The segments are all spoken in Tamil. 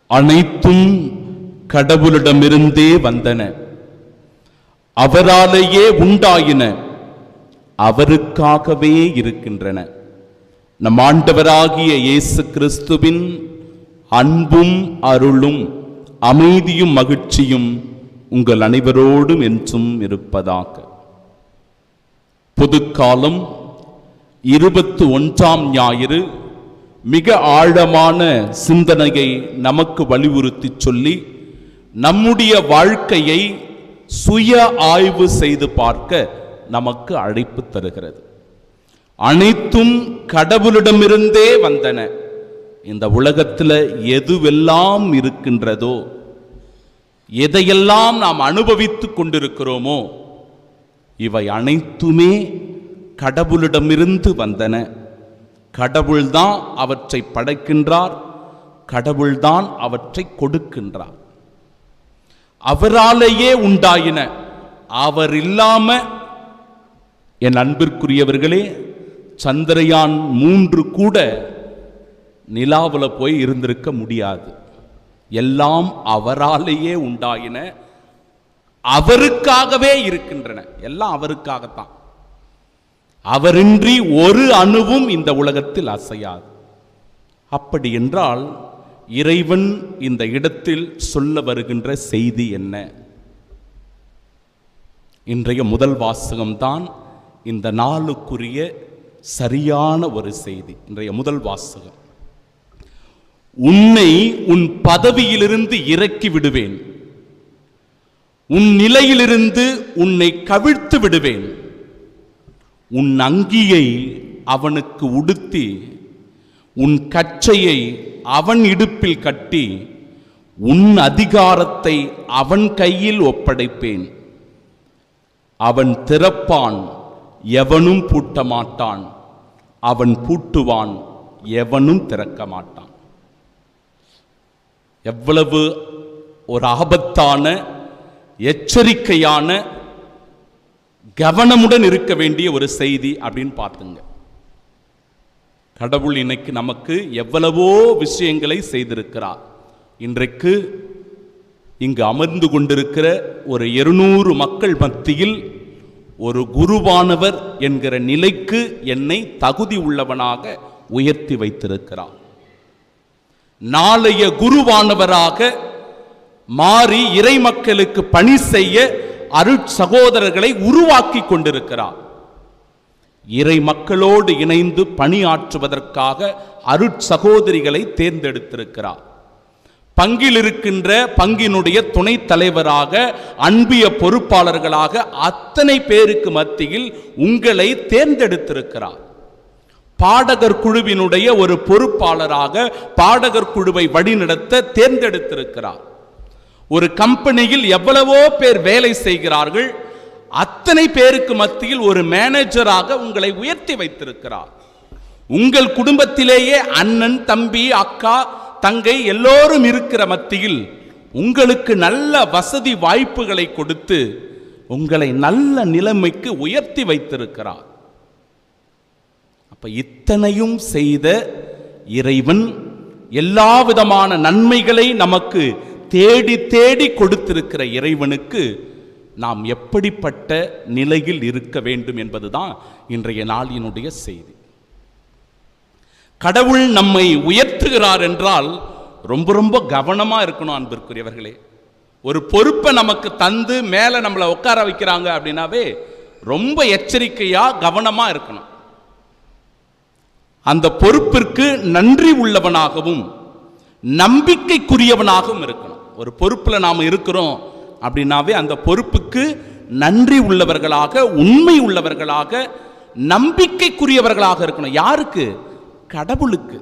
அனைத்தும் கடவுளிடமிருந்தே வந்தன, அவராலேயே உண்டாயின, அவருக்காகவே இருக்கின்றன. நம் ஆண்டவராகிய இயேசு கிறிஸ்துவின் அன்பும் அருளும் அமைதியும் மகிழ்ச்சியும் உங்கள் அனைவரோடும் என்றும் இருப்பதாக. பொதுக்காலம் 21ஆம் ஞாயிறு மிக ஆழமான சிந்தனையை நமக்கு வலியுறுத்தி சொல்லி நம்முடைய வாழ்க்கையை சுய ஆய்வு செய்து பார்க்க நமக்கு அழைப்பு தருகிறது. அனைத்தும் கடவுளிடமிருந்தே வந்தன. இந்த உலகத்தில் எதுவெல்லாம் இருக்கின்றதோ, எதையெல்லாம் நாம் அனுபவித்துக் கொண்டிருக்கிறோமோ, இவை அனைத்துமே கடவுளிடமிருந்து வந்தன. கடவுள்தான் அவற்றை படைக்கின்றார், கடவுள்தான் அவற்றை கொடுக்கின்றார். அவராலேயே உண்டாயின. அவர் இல்லாம என் அன்பிற்குரியவர்களே, சந்திரயான் 3 கூட நிலாவில் போய் இருந்திருக்க முடியாது. எல்லாம் அவராலேயே உண்டாயின, அவருக்காகவே இருக்கின்றன. எல்லாம் அவருக்காகத்தான். அவரின்றி ஒரு அணுவும் இந்த உலகத்தில் அசையாது. அப்படி என்றால் இறைவன் இந்த இடத்தில் சொல்ல வருகின்ற செய்தி என்ன? இன்றைய முதல் வாசகம்தான் இந்த நாளுக்குரிய சரியான ஒரு செய்தி. இன்றைய முதல் வாசகம், உன்னை உன் பதவியிலிருந்து இறக்கி விடுவேன், உன் நிலையிலிருந்து உன்னை கவிழ்த்து விடுவேன், உன் அங்கியை அவனுக்கு உடுத்தி உன் கச்சையை அவன் இடுப்பில் கட்டி உன் அதிகாரத்தை அவன் கையில் ஒப்படைப்பேன். அவன் திறப்பான், எவனும் பூட்ட மாட்டான், அவன் பூட்டுவான், எவனும் திறக்க மாட்டான். எவ்வளவு ஒரு ஆபத்தான, எச்சரிக்கையான, கவனமுடன் இருக்க வேண்டிய ஒரு செய்தி அப்படின்னு பார்த்துங்க. கடவுள் இன்னைக்கு நமக்கு எவ்வளவோ விஷயங்களை செய்திருக்கிறார். இன்றைக்கு இங்கு அமர்ந்து கொண்டிருக்கிற ஒரு 200 மக்கள் மத்தியில் ஒரு குருவானவர் என்கிற நிலைக்கு என்னை தகுதி உள்ளவனாக உயர்த்தி வைத்திருக்கிறார். நாளைய குருவானவராக மாறி இறை மக்களுக்கு பணி செய்ய அருட்சகோதரர்களை உருவாக்கி கொண்டிருக்கிறார். இறை மக்களோடு இணைந்து பணியாற்றுவதற்காக அருட்சகோதரிகளை தேர்ந்தெடுத்திருக்கிறார். பங்கில் இருக்கின்ற பங்கினுடைய துணைத் தலைவராக, அன்பிய பொறுப்பாளர்களாக அத்தனை பேருக்கு மத்தியில் உங்களை தேர்ந்தெடுத்திருக்கிறார். பாடகர் குழுவினுடைய ஒரு பொறுப்பாளராக பாடகர் குழுவை வழிநடத்த தேர்ந்தெடுத்திருக்கிறார். ஒரு கம்பெனியில் எவ்வளவோ பேர் வேலை செய்கிறார்கள், அத்தனை பேருக்கு மத்தியில் ஒரு மேனேஜராக உங்களை உயர்த்தி வைத்திருக்கிறார். உங்கள் குடும்பத்திலேயே அண்ணன், தம்பி, அக்கா, தங்கை எல்லோரும் இருக்கிற மத்தியில் உங்களுக்கு நல்ல வசதி வாய்ப்புகளை கொடுத்து உங்களை நல்ல நிலைமைக்கு உயர்த்தி வைத்திருக்கிறார். அப்ப இத்தனையும் செய்த இறைவன் எல்லா விதமான நன்மைகளை நமக்கு தேடி தேடி கொடுத்திருக்கிற இறைவனுக்கு நாம் எப்படிப்பட்ட நிலையில் இருக்க வேண்டும் என்பதுதான் இன்றைய நாளினுடைய செய்தி. கடவுள் நம்மை உயர்த்துகிறார் என்றால் ரொம்ப ரொம்ப கவனமா இருக்கணும் அன்பிற்குரியவர்களே. ஒரு பொறுப்பை நமக்கு தந்து மேல நம்மளை உட்கார வைக்கிறாங்க அப்படின்னாவே ரொம்ப எச்சரிக்கையா கவனமா இருக்கணும். அந்த பொறுப்பிற்கு நன்றி உள்ளவனாகவும் நம்பிக்கைக்குரியவனாகவும் இருக்கணும். ஒரு பொறுப்புல நாம இருக்கிறோம் அப்படின்னாவே அந்த பொறுப்புக்கு நன்றி உள்ளவர்களாக, உண்மை உள்ளவர்களாக, நம்பிக்கைக்குரியவர்களாக இருக்கணும். யாருக்கு? கடவுளுக்கு.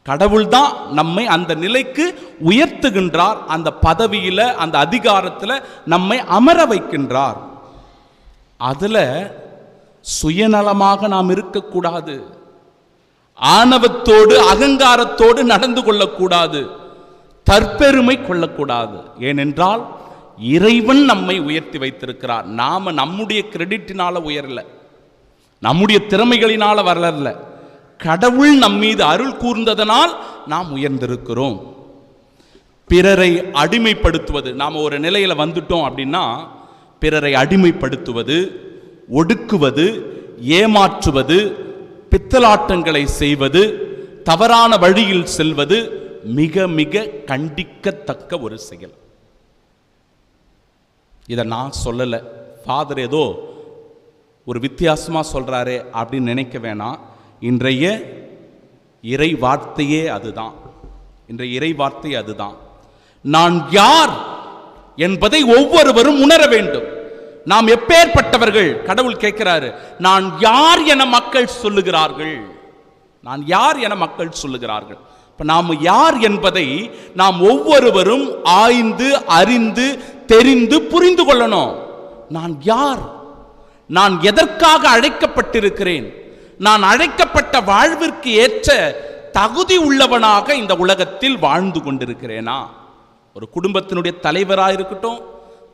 கடவுள் தான் நம்மை அந்த நிலைக்கு உயர்த்துகின்றார். அந்த பதவியில, அந்த அதிகாரத்தில் நம்மை அமர வைக்கின்றார். அதுல சுயநலமாக நாம் இருக்கக்கூடாது, ஆணவத்தோடு அகங்காரத்தோடு நடந்து கொள்ளக்கூடாது, தற்பெருமை கொள்ளக்கூடாது. ஏனென்றால் இறைவன் நம்மை உயர்த்தி வைத்திருக்கிறார். நாம நம்முடைய கிரெடிட்டினால உயரல, நம்முடைய திறமைகளினால வரல, கடவுள் நம் மீது அருள் கூர்ந்ததனால் நாம் உயர்ந்திருக்கிறோம். பிறரை அடிமைப்படுத்துவது. நாம் ஒரு நிலையில வந்துட்டோம் அப்படின்னா பிறரை அடிமைப்படுத்துவது, ஒடுக்குவது, ஏமாற்றுவது, பித்தலாட்டங்களை செய்வது, தவறான வழியில் செல்வது மிக மிக கண்டிக்கத்தக்க ஒரு செயல். இதை நான் சொல்லலை, ஃபாதர் ஏதோ ஒரு வித்தியாசமா சொல்றாரே அப்படின்னு நினைக்க வேணாம். இன்றைய இறை வார்த்தையே அதுதான். இன்றைய இறை வார்த்தை அதுதான். நான் யார் என்பதை ஒவ்வொருவரும் உணர வேண்டும். நாம் எப்பேற்பட்டவர்கள்? கடவுள் கேட்கிறாரு, நான் யார் என மக்கள் சொல்லுகிறார்கள், நான் யார் என மக்கள் சொல்லுகிறார்கள். இப்ப நாம் யார் என்பதை நாம் ஒவ்வொருவரும் ஆய்ந்து அறிந்து தெரிந்து புரிந்து கொள்ளணும். நான் யார்? நான் எதற்காக அழைக்கப்பட்டிருக்கிறேன்? நான் அழைக்கப்பட்ட வாழ்விற்கு ஏற்ற தகுதி உள்ளவனாக இந்த உலகத்தில் வாழ்ந்து கொண்டிருக்கிறேனா? ஒரு குடும்பத்தினுடைய தலைவராக இருக்கட்டும்,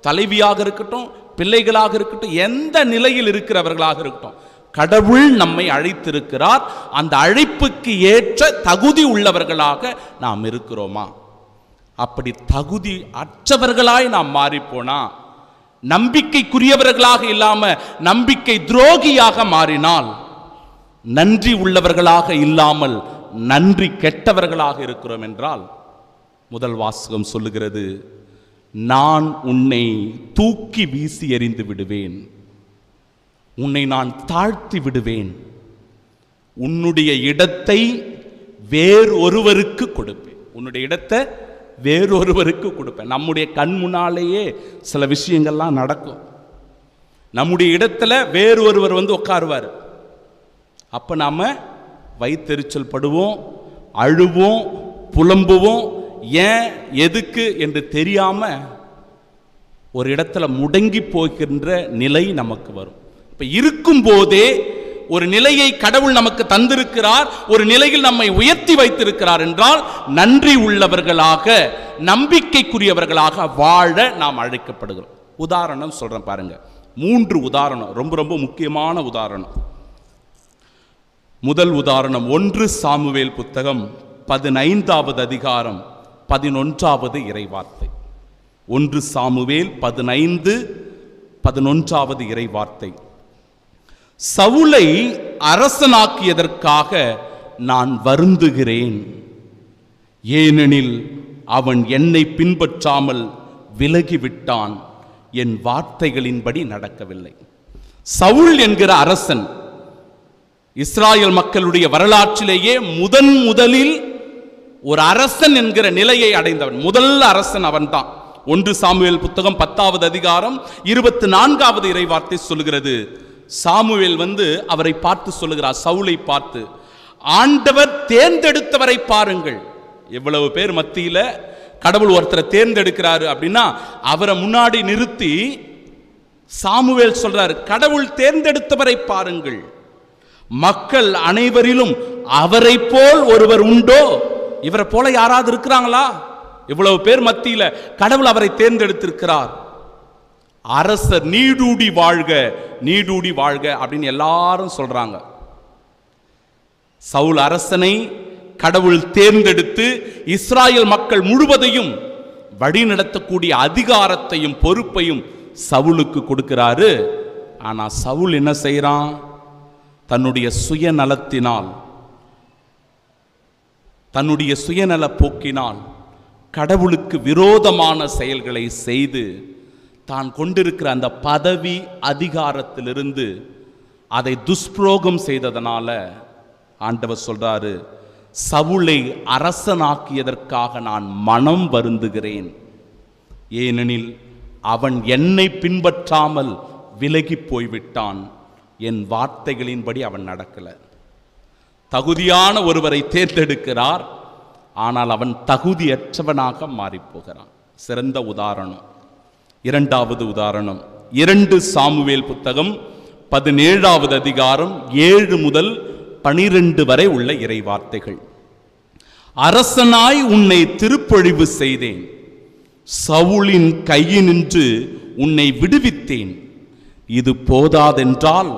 தலைவியாக இருக்கட்டும், பிள்ளைகளாக இருக்கட்டும், எந்த நிலையில் இருக்கிறவர்களாக இருக்கட்டும், கடவுள் நம்மை அழைத்திருக்கிறார். அந்த அழைப்புக்கு ஏற்ற தகுதி உள்ளவர்களாக நாம் இருக்கிறோமா? அப்படி தகுதி அற்றவர்களாய் நாம் மாறிப்போனா, நம்பிக்கைக்குரியவர்களாக இல்லாம நம்பிக்கை துரோகியாக மாறினால், நன்றி உள்ளவர்களாக இல்லாமல் நன்றி கெட்டவர்களாக இருக்கிறோம் என்றால், முதல் வாசகம் சொல்லுகிறது, நான் உன்னை தூக்கி வீசி எறிந்து விடுவேன், உன்னை நான் தாழ்த்தி விடுவேன், உன்னுடைய இடத்தை வேறொருவருக்கு கொடுப்பேன். உன்னுடைய இடத்தை வேறொருவருக்கு கொடுப்பேன். நம்முடைய கண் முன்னாலேயே சில விஷயங்கள்லாம் நடக்கும். நம்முடைய இடத்துல வேறொருவர் வந்து உட்காருவார். அப்ப நாம வயிற்றெரிச்சல் படுவோம், அழுவோம், புலம்புவோம். ஏன், எதுக்கு என்று தெரியாம ஒரு இடத்துல முடங்கி போகின்ற நிலை நமக்கு வரும். இப்ப இருக்கும் போதே ஒரு நிலையை கடவுள் நமக்கு தந்திருக்கிறார், ஒரு நிலையில் நம்மை உயர்த்தி வைத்திருக்கிறார் என்றால் நன்றி உள்ளவர்களாக, நம்பிக்கைக்குரியவர்களாக வாழ நாம் அழைக்கப்படுகிறோம். உதாரணம் சொல்றேன் பாருங்க, 3 உதாரணம், ரொம்ப ரொம்ப முக்கியமான உதாரணம். முதல் உதாரணம் 1 சாமுவேல் புத்தகம் 15வது அதிகாரம் 11வது இறைவார்த்தை. 1 சாமுவேல் 15:11வது இறைவார்த்தை. சவுலை அரசனாக்கியதற்காக நான் வருந்துகிறேன், ஏனெனில் அவன் என்னை பின்பற்றாமல் விலகிவிட்டான், என் வார்த்தைகளின்படி நடக்கவில்லை. சவுல் என்கிற அரசன் இஸ்ராயல் மக்களுடைய வரலாற்றிலேயே முதலில் ஒரு அரசன் என்கிற நிலையை அடைந்தவன். முதல் அரசன் அவன்தான். 1 சாமுவேல் புத்தகம் 10வது அதிகாரம் 24வது இறைவார்த்தை சொல்லுகிறது. சாமுவேல் வந்து அவரை பார்த்து சொல்லுகிறார், சவுலை பார்த்து, ஆண்டவர் தேர்ந்தெடுத்தவரை பாருங்கள். எவ்வளவு பேர் மத்தியில கடவுள் ஒருத்தரை தேர்ந்தெடுக்கிறாரு அப்படின்னா அவரை முன்னாடி நிறுத்தி சாமுவேல் சொல்றாரு, கடவுள் தேர்ந்தெடுத்தவரை பாருங்கள், மக்கள் அனைவரிலும் அவரை போல் ஒருவர் உண்டோ? இவரை போல யாராவது இருக்கிறாங்களா? இவ்வளவு பேர் மத்தியில கடவுள் அவரை தேர்ந்தெடுத்திருக்கிறார். அரசர் நீடூடி வாழ்க, நீடூடி வாழ்க அப்படின்னு எல்லாரும் சொல்றாங்க. சவுல் அரசனை கடவுள் தேர்ந்தெடுத்து இஸ்ராயல் மக்கள் முழுவதையும் வழிநடத்தக்கூடிய அதிகாரத்தையும் பொறுப்பையும் சவுலுக்கு கொடுக்கிறாரு. ஆனா சவுல் என்ன செய்யறான்? தன்னுடைய சுயநலத்தினால், தன்னுடைய சுயநல போக்கினால் கடவுளுக்கு விரோதமான செயல்களை செய்து தான் கொண்டிருக்கிற அந்த பதவி அதிகாரத்திலிருந்து அதை துஷ்பிரயோகம் செய்ததனால ஆண்டவர் சொல்றாரு, சவுலை அரசனாக்கியதற்காக நான் மனம் வருந்துகிறேன், ஏனெனில் அவன் என்னை பின்பற்றாமல் விலகி போய்விட்டான், என் வார்த்தைகளின்படி அவன் நடக்கல. தகுதியான ஒருவரை தேர்ந்தெடுக்கிறார், ஆனால் அவன் தகுதியற்றவனாக மாறிப்போகிறான். சிறந்த உதாரணம். 2வது உதாரணம் 2 சாமுவேல் புத்தகம் 17வது அதிகாரம் 7 முதல் 12 வரை உள்ள இறைவார்த்தைகள். அரசனாய் உன்னை திருப்பொழிவு செய்தேன், சவுலின் கையினின்று உன்னை விடுவித்தேன், இது போதாதென்றால்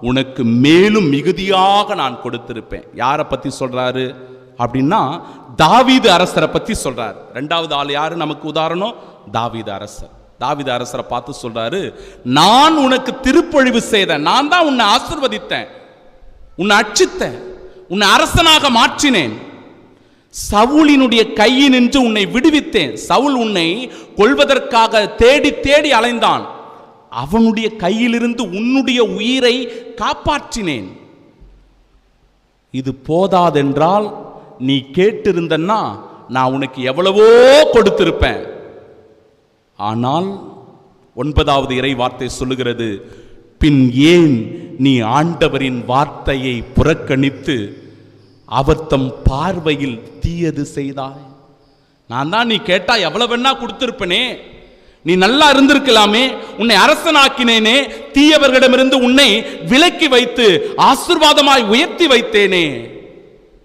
உனக்கு மேலும் மிகுதியாக நான் கொடுத்திருப்பேன். யாரை பத்தி சொல்றாரு? அப்படின்னா தாவீது அரசரை பத்தி சொல்றார். இரண்டாவது ஆள் யாரு நமக்கு உதாரணம்? தாவீது அரசர். தாவீது அரசரை பார்த்து சொல்றாரு, நான் உனக்கு திருப்பொழிவு செய்தேன், நான் தான் உன்னை ஆசீர்வதித்தேன், உன்னை அர்ச்சித்தேன், உன்னை அரசனாக மாற்றினேன், சவுலினுடைய கையினின்று உன்னை விடுவித்தேன். சவுல் உன்னை கொல்வதற்காக தேடி தேடி அலைந்தான், அவனுடைய கையிலிருந்து உன்னுடைய உயிரை காப்பாற்றினேன். இது போதாதென்றால் நீ கேட்டிருந்தன்னா நான் உனக்கு எவ்வளவோ கொடுத்திருப்பேன். ஆனால் 9வது இறை வார்த்தை சொல்லுகிறது, பின் ஏன் நீ ஆண்டவரின் வார்த்தையை புறக்கணித்து அவர் தம் பார்வையில் தீயது செய்தாய்? நான் தான் நீ கேட்டா எவ்வளவு வேணா கொடுத்திருப்பனே, நீ நல்லா இருந்திருக்கலாமே, உன்னை அரசனாக்கினேனே, தீயவர்களிடமிருந்து உன்னை விலக்கி வைத்து ஆசீர்வாதமாய் உயர்த்தி வைத்தேனே.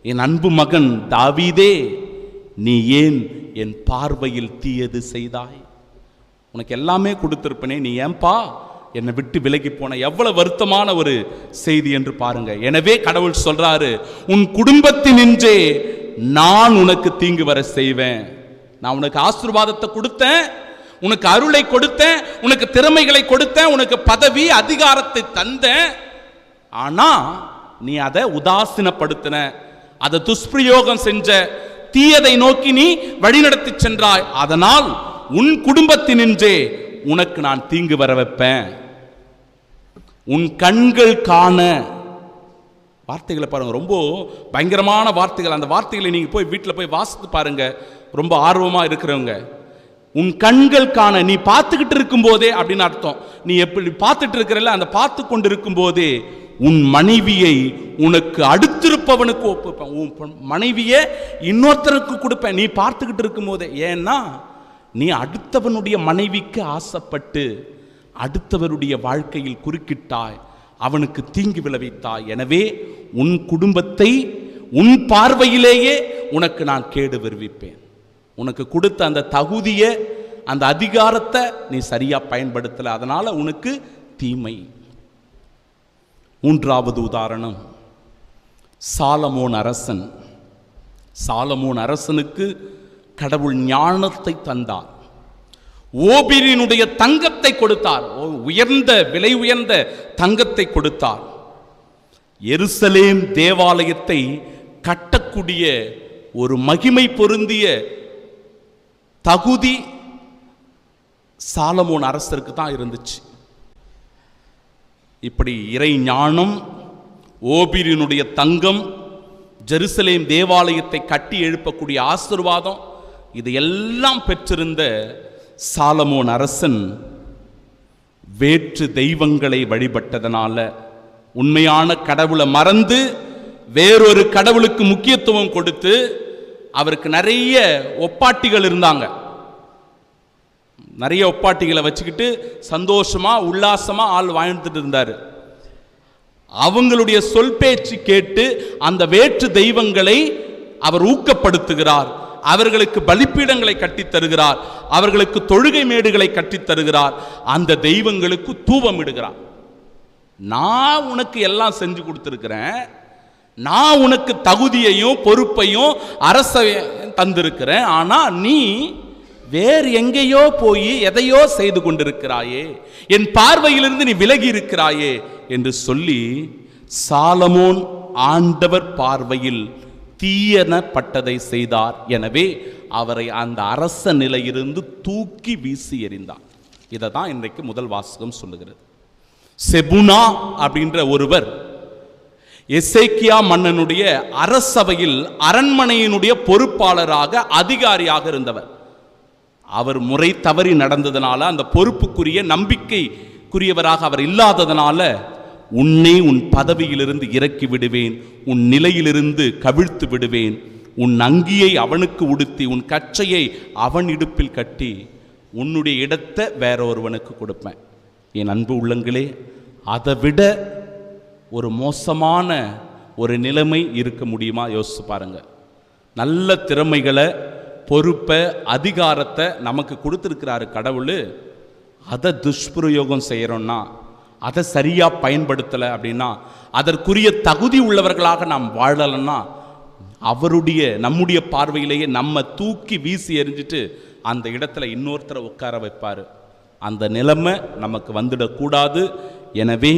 என் அன்பு மகன் தாவீதே, நீ ஏன் என் பார்வையில் தீயது செய்தாய்? உனக்கு எல்லாமே கொடுத்திருப்பனே, நீ ஏன்பா என்னை விட்டு விலகி போன? எவ்வளவு வருத்தமான ஒரு செய்தி என்று பாருங்க. எனவே கடவுள் சொல்றாரு, உன் குடும்பத்தினின்றே நான் உனக்கு தீங்கு வர செய்வேன். நான் உனக்கு ஆசீர்வாதத்தை கொடுத்தேன், உனக்கு அருளை கொடுத்தேன், உனக்கு திறமைகளை கொடுத்தேன், உனக்கு பதவி அதிகாரத்தை தந்தேன். ஆனா நீ அதை உதாசீனப்படுத்தின, அதை துஷ்பிரயோகம் செஞ்ச, தீயதை நோக்கி நீ வழிநடத்தி சென்றாய். அதனால் உன் குடும்பத்தினின்றே உனக்கு நான் தீங்கு வர வைப்பேன். உன் கண்கள் காண, வார்த்தைகளை பாருங்க, ரொம்ப பயங்கரமான வார்த்தைகள். அந்த வார்த்தைகளை நீங்க போய் வீட்டில் போய் வாசித்து பாருங்க, ரொம்ப ஆர்வமா இருக்கிறவங்க. உன் கண்கள் காண, நீ பார்த்துக்கிட்டு இருக்கும் போதே அப்படின்னு அர்த்தம். நீ எப்படி பார்த்துட்டு இருக்கிறல்ல, அந்த பார்த்து கொண்டு இருக்கும் போதே உன் மனைவியை உனக்கு அடுத்திருப்பவனுக்கு ஒப்புப்பேன், உன் மனைவியை இன்னொருத்தருக்கு கொடுப்பேன், நீ பார்த்துக்கிட்டு இருக்கும் போதே. ஏன்னா நீ அடுத்தவனுடைய மனைவிக்கு ஆசைப்பட்டு அடுத்தவருடைய வாழ்க்கையில் குறுக்கிட்டாய், அவனுக்கு தீங்கு விளைவித்தாய். எனவே உன் குடும்பத்தை உன் பார்வையிலேயே உனக்கு நான் கேடு வருவிப்பேன். உனக்கு கொடுத்த அந்த தகுதியை, அந்த அதிகாரத்தை நீ சரியா பயன்படுத்தல, அதனால உனக்கு தீமை. 3வது உதாரணம் சாலமோன் அரசன். சாலமோன் அரசனுக்கு கடவுள் ஞானத்தை தந்தார், ஓபிரினுடைய தங்கத்தை கொடுத்தார், உயர்ந்த விலை உயர்ந்த தங்கத்தை கொடுத்தார். எருசலேம் தேவாலயத்தை கட்டக்கூடிய ஒரு மகிமை பொருந்திய தகுதி சாலமோன் அரசருக்கு தான் இருந்துச்சு. இப்படி இறை ஞானம், ஓபிரினுடைய தங்கம், ஜெருசலேம் தேவாலயத்தை கட்டி எழுப்பக்கூடிய ஆசீர்வாதம், இது எல்லாம் பெற்றிருந்த சாலமோன் அரசன் வேற்று தெய்வங்களை வழிபட்டதனால, உண்மையான கடவுளை மறந்து வேறொரு கடவுளுக்கு முக்கியத்துவம் கொடுத்து, அவருக்கு நிறைய ஒப்பாட்டிகள் இருந்தாங்க. நிறைய ஒப்பாட்டிகளை வச்சுக்கிட்டு சந்தோஷமா உல்லாசமா ஆள் வாழ்ந்துட்டு இருந்தார். அவங்களுடைய சொல் பேச்சு கேட்டு அந்த வேற்று தெய்வங்களை அவர் ஊக்கப்படுத்துகிறார், அவர்களுக்கு பலிப்பீடங்களை கட்டித் தருகிறார், அவர்களுக்கு தொழுகை மேடுகளை கட்டித் தருகிறார், அந்த தெய்வங்களுக்கு தூபம் இடுகிறார். நான் உனக்கு எல்லாம் செஞ்சு கொடுத்திருக்கிறேன், நான் உனக்கு தகுதியையும் பொறுப்பையும் அரசையும் தந்திருக்கிறேன், ஆனா நீ வேறு எங்கேயோ போய் எதையோ செய்து கொண்டிருக்கிறாயே, என் பார்வையிலிருந்து நீ விலகி இருக்கிறாயே என்று சொல்லி சாலமோன் ஆண்டவர் பார்வையில் தீயனப்பட்டதை செய்தார். எனவே அவரை அந்த அரச நிலையிலிருந்து தூக்கி வீசி எறிந்தார். இதை தான் இன்றைக்கு முதல் வாசகம் சொல்லுகிறது. செபுனா அப்படின்ற ஒருவர் எசேக்கியா மன்னனுடைய அரசவையில் அரண்மனையினுடைய பொறுப்பாளராக அதிகாரியாக இருந்தவர். அவர் முறை தவறி நடந்ததனால, அந்த பொறுப்புக்குரிய நம்பிக்கைக்குரியவராக அவர் இல்லாததனால, உன்னை உன் பதவியிலிருந்து இறக்கி விடுவேன், உன் நிலையிலிருந்து கவிழ்த்து விடுவேன், உன் அங்கியை அவனுக்கு உடுத்தி உன் கச்சையை அவன் இடுப்பில் கட்டி உன்னுடைய இடத்தை வேற ஒருவனுக்கு கொடுப்பேன். என் அன்பு உள்ளங்களே, அதை விட ஒரு மோசமான ஒரு நிலைமை இருக்க முடியுமா? யோசிச்சு பாருங்க. நல்ல திறமைகளை, பொறுப்பை, அதிகாரத்தை நமக்கு கொடுத்துருக்கிறாரு கடவுள். அதை துஷ்பிரயோகம் செய்கிறோன்னா, அதை சரியாக பயன்படுத்தலை அப்படின்னா, அதற்குரிய தகுதி உள்ளவர்களாக நாம் வாழலைன்னா நம்முடைய பார்வையிலேயே நம்ம தூக்கி வீசி எறிஞ்சிட்டு அந்த இடத்துல இன்னொருத்தரை உட்கார வைப்பார். அந்த நிலைமை நமக்கு வந்துடக்கூடாது. எனவே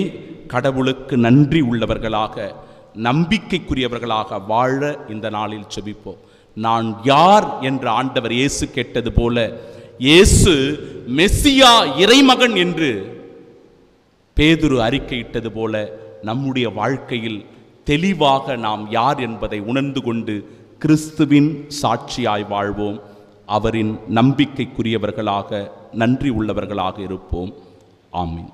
கடவுளுக்கு நன்றி உள்ளவர்களாக, நம்பிக்கைக்குரியவர்களாக வாழ இந்த நாளில் செபிப்போம். நான் யார் என்று ஆண்டவர் இயேசு கேட்டது போல, இயேசு மெசியா இறைமகன் என்று பேதுரு அறிக்கையிட்டது போல, நம்முடைய வாழ்க்கையில் தெளிவாக நாம் யார் என்பதை உணர்ந்து கொண்டு கிறிஸ்துவின் சாட்சியாய் வாழ்வோம். அவரின் நம்பிக்கைக்குரியவர்களாக, நன்றி உள்ளவர்களாக இருப்போம். ஆமீன்.